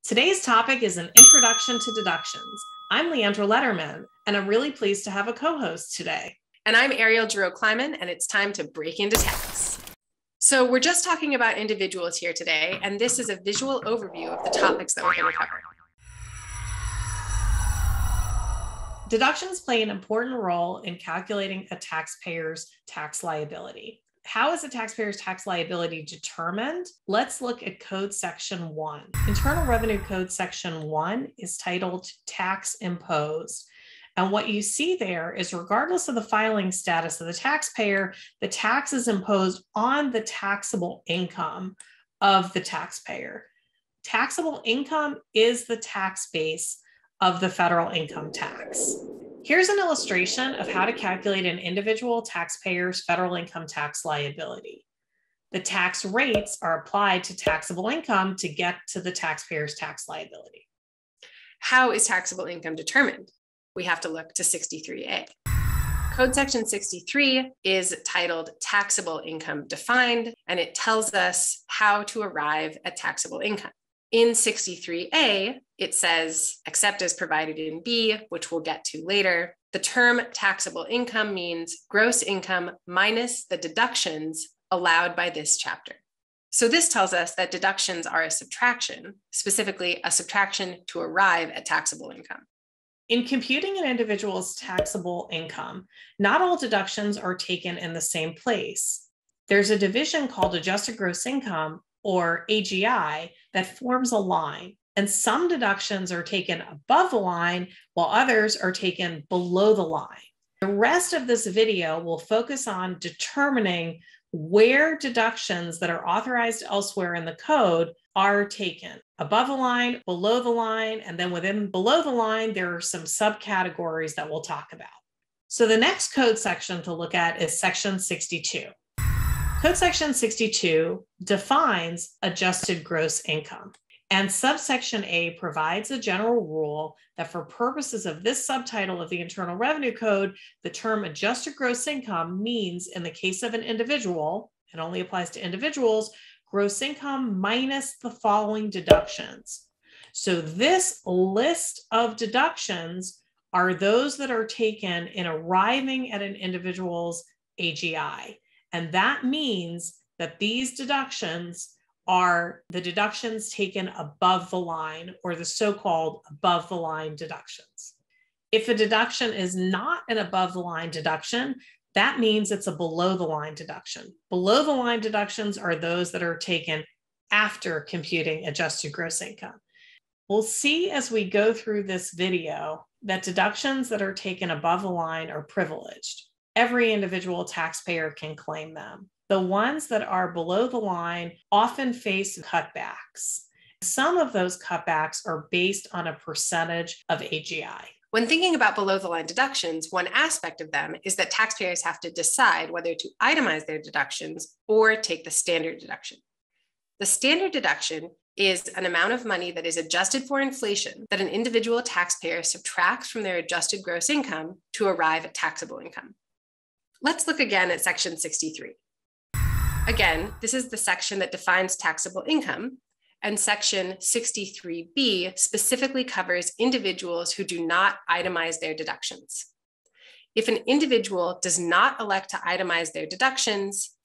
Today's topic is an introduction to deductions. I'm Leandra Lederman, and I'm really pleased to have a co-host today. And I'm Ariel Jurow Kleiman, and it's time to break into tax. So we're just talking about individuals here today, and this is a visual overview of the topics that we're going to cover. Deductions play an important role in calculating a taxpayer's tax liability. How is a taxpayer's tax liability determined? Let's look at Code Section 1. Internal Revenue Code Section 1 is titled Tax Imposed. And what you see there is, regardless of the filing status of the taxpayer, the tax is imposed on the taxable income of the taxpayer. Taxable income is the tax base of the federal income tax. Here's an illustration of how to calculate an individual taxpayer's federal income tax liability. The tax rates are applied to taxable income to get to the taxpayer's tax liability. How is taxable income determined? We have to look to 63A. Code Section 63 is titled Taxable Income Defined, and it tells us how to arrive at taxable income. In 63A, it says, except as provided in B, which we'll get to later, the term taxable income means gross income minus the deductions allowed by this chapter. So this tells us that deductions are a subtraction, specifically a subtraction to arrive at taxable income. In computing an individual's taxable income, not all deductions are taken in the same place. There's a division called adjusted gross income, or AGI, that forms a line, and some deductions are taken above the line while others are taken below the line. The rest of this video will focus on determining where deductions that are authorized elsewhere in the code are taken. Above the line, below the line, and then within below the line, there are some subcategories that we'll talk about. So the next code section to look at is Section 62. Code Section 62 defines adjusted gross income, and subsection A provides a general rule that for purposes of this subtitle of the Internal Revenue Code, the term adjusted gross income means, in the case of an individual, it only applies to individuals, gross income minus the following deductions. So this list of deductions are those that are taken in arriving at an individual's AGI. And that means that these deductions are the deductions taken above the line, or the so-called above the line deductions. If a deduction is not an above the line deduction, that means it's a below the line deduction. Below the line deductions are those that are taken after computing adjusted gross income. We'll see as we go through this video that deductions that are taken above the line are privileged. Every individual taxpayer can claim them. The ones that are below the line often face cutbacks. Some of those cutbacks are based on a percentage of AGI. When thinking about below the line deductions, one aspect of them is that taxpayers have to decide whether to itemize their deductions or take the standard deduction. The standard deduction is an amount of money that is adjusted for inflation that an individual taxpayer subtracts from their adjusted gross income to arrive at taxable income. Let's look again at Section 63. Again, this is the section that defines taxable income, and Section 63B specifically covers individuals who do not itemize their deductions. If an individual does not elect to itemize their deductions,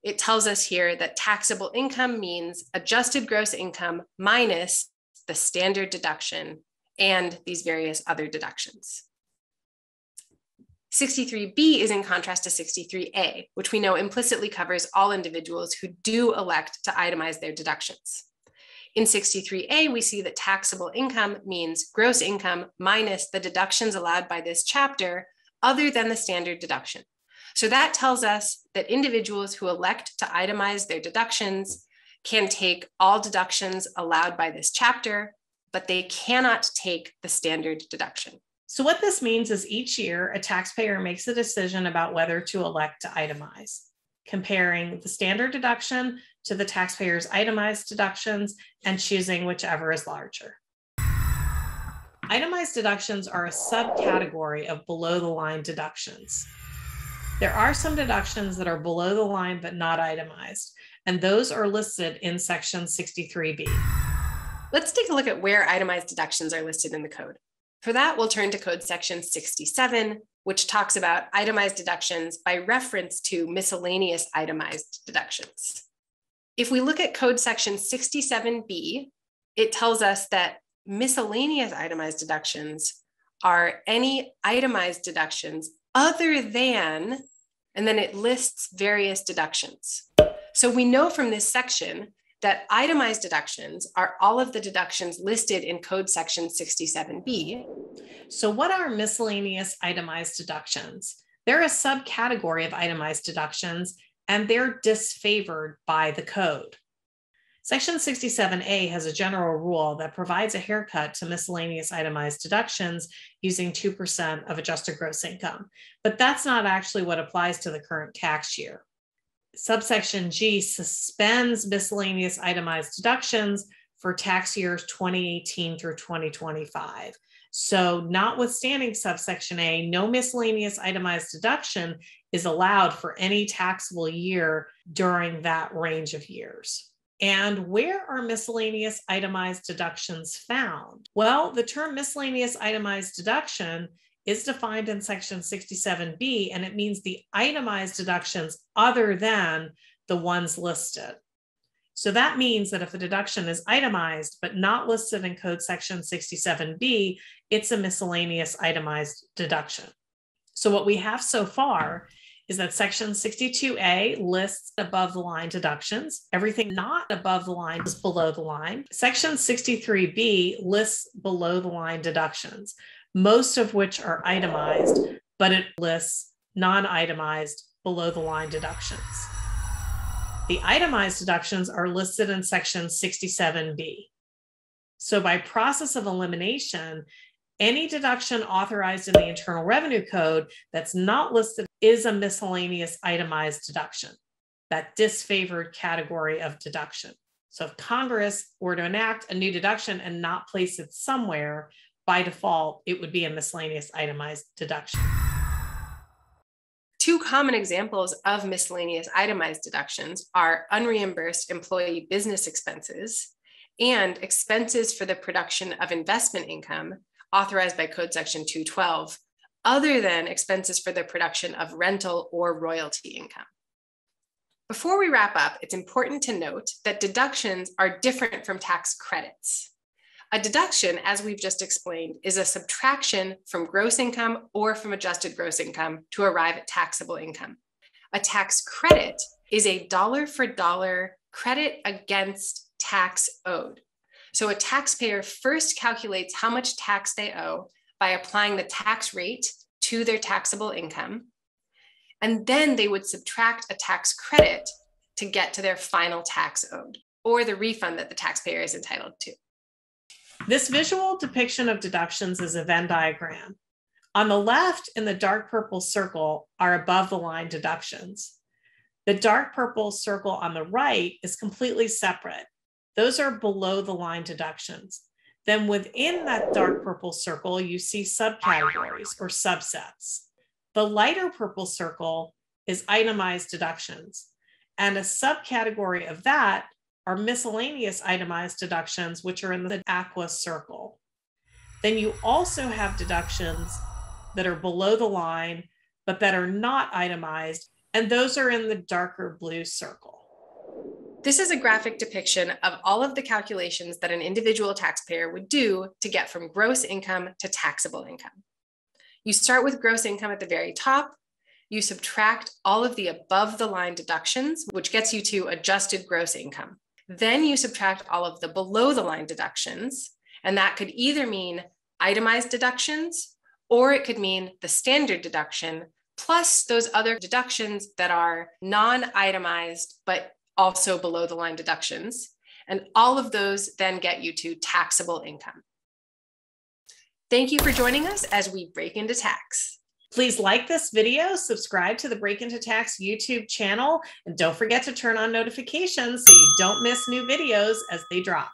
it tells us here that taxable income means adjusted gross income minus the standard deduction and these various other deductions. 63B is in contrast to 63A, which we know implicitly covers all individuals who do elect to itemize their deductions. In 63A, we see that taxable income means gross income minus the deductions allowed by this chapter other than the standard deduction. So that tells us that individuals who elect to itemize their deductions can take all deductions allowed by this chapter, but they cannot take the standard deduction. So what this means is each year, a taxpayer makes a decision about whether to elect to itemize, comparing the standard deduction to the taxpayer's itemized deductions and choosing whichever is larger. Itemized deductions are a subcategory of below the line deductions. There are some deductions that are below the line but not itemized, and those are listed in Section 63B. Let's take a look at where itemized deductions are listed in the code. For that, we'll turn to Code Section 67, which talks about itemized deductions by reference to miscellaneous itemized deductions. If we look at Code Section 67B, it tells us that miscellaneous itemized deductions are any itemized deductions other than, and then it lists various deductions. So we know from this section that itemized deductions are all of the deductions listed in Code Section 67B. So what are miscellaneous itemized deductions? They're a subcategory of itemized deductions, and they're disfavored by the code. Section 67A has a general rule that provides a haircut to miscellaneous itemized deductions using 2% of adjusted gross income, but that's not actually what applies to the current tax year. Subsection G suspends miscellaneous itemized deductions for tax years 2018 through 2025. So notwithstanding subsection A, no miscellaneous itemized deduction is allowed for any taxable year during that range of years. And where are miscellaneous itemized deductions found? Well, the term miscellaneous itemized deduction is defined in Section 67B, and it means the itemized deductions other than the ones listed. So that means that if a deduction is itemized but not listed in Code Section 67B, it's a miscellaneous itemized deduction. So what we have so far is that Section 62A lists above the line deductions. Everything not above the line is below the line. Section 63B lists below the line deductions, most of which are itemized, but it lists non-itemized below the line deductions. The itemized deductions are listed in Section 67B. So by process of elimination, any deduction authorized in the Internal Revenue Code that's not listed is a miscellaneous itemized deduction, that disfavored category of deduction. So if Congress were to enact a new deduction and not place it somewhere, by default, it would be a miscellaneous itemized deduction. Two common examples of miscellaneous itemized deductions are unreimbursed employee business expenses and expenses for the production of investment income authorized by Code Section 212, other than expenses for the production of rental or royalty income. Before we wrap up, it's important to note that deductions are different from tax credits. A deduction, as we've just explained, is a subtraction from gross income or from adjusted gross income to arrive at taxable income. A tax credit is a dollar-for-dollar credit against tax owed. So a taxpayer first calculates how much tax they owe by applying the tax rate to their taxable income, and then they would subtract a tax credit to get to their final tax owed, or the refund that the taxpayer is entitled to. This visual depiction of deductions is a Venn diagram. On the left, in the dark purple circle, are above the line deductions. The dark purple circle on the right is completely separate. Those are below the line deductions. Then within that dark purple circle, you see subcategories or subsets. The lighter purple circle is itemized deductions, and a subcategory of that are miscellaneous itemized deductions, which are in the aqua circle. Then you also have deductions that are below the line, but that are not itemized, and those are in the darker blue circle. This is a graphic depiction of all of the calculations that an individual taxpayer would do to get from gross income to taxable income. You start with gross income at the very top. You subtract all of the above the line deductions, which gets you to adjusted gross income. Then you subtract all of the below the line deductions, and that could either mean itemized deductions, or it could mean the standard deduction, plus those other deductions that are non-itemized, but also below the line deductions. And all of those then get you to taxable income. Thank you for joining us as we break into tax. Please like this video, subscribe to the Break Into Tax YouTube channel, and don't forget to turn on notifications so you don't miss new videos as they drop.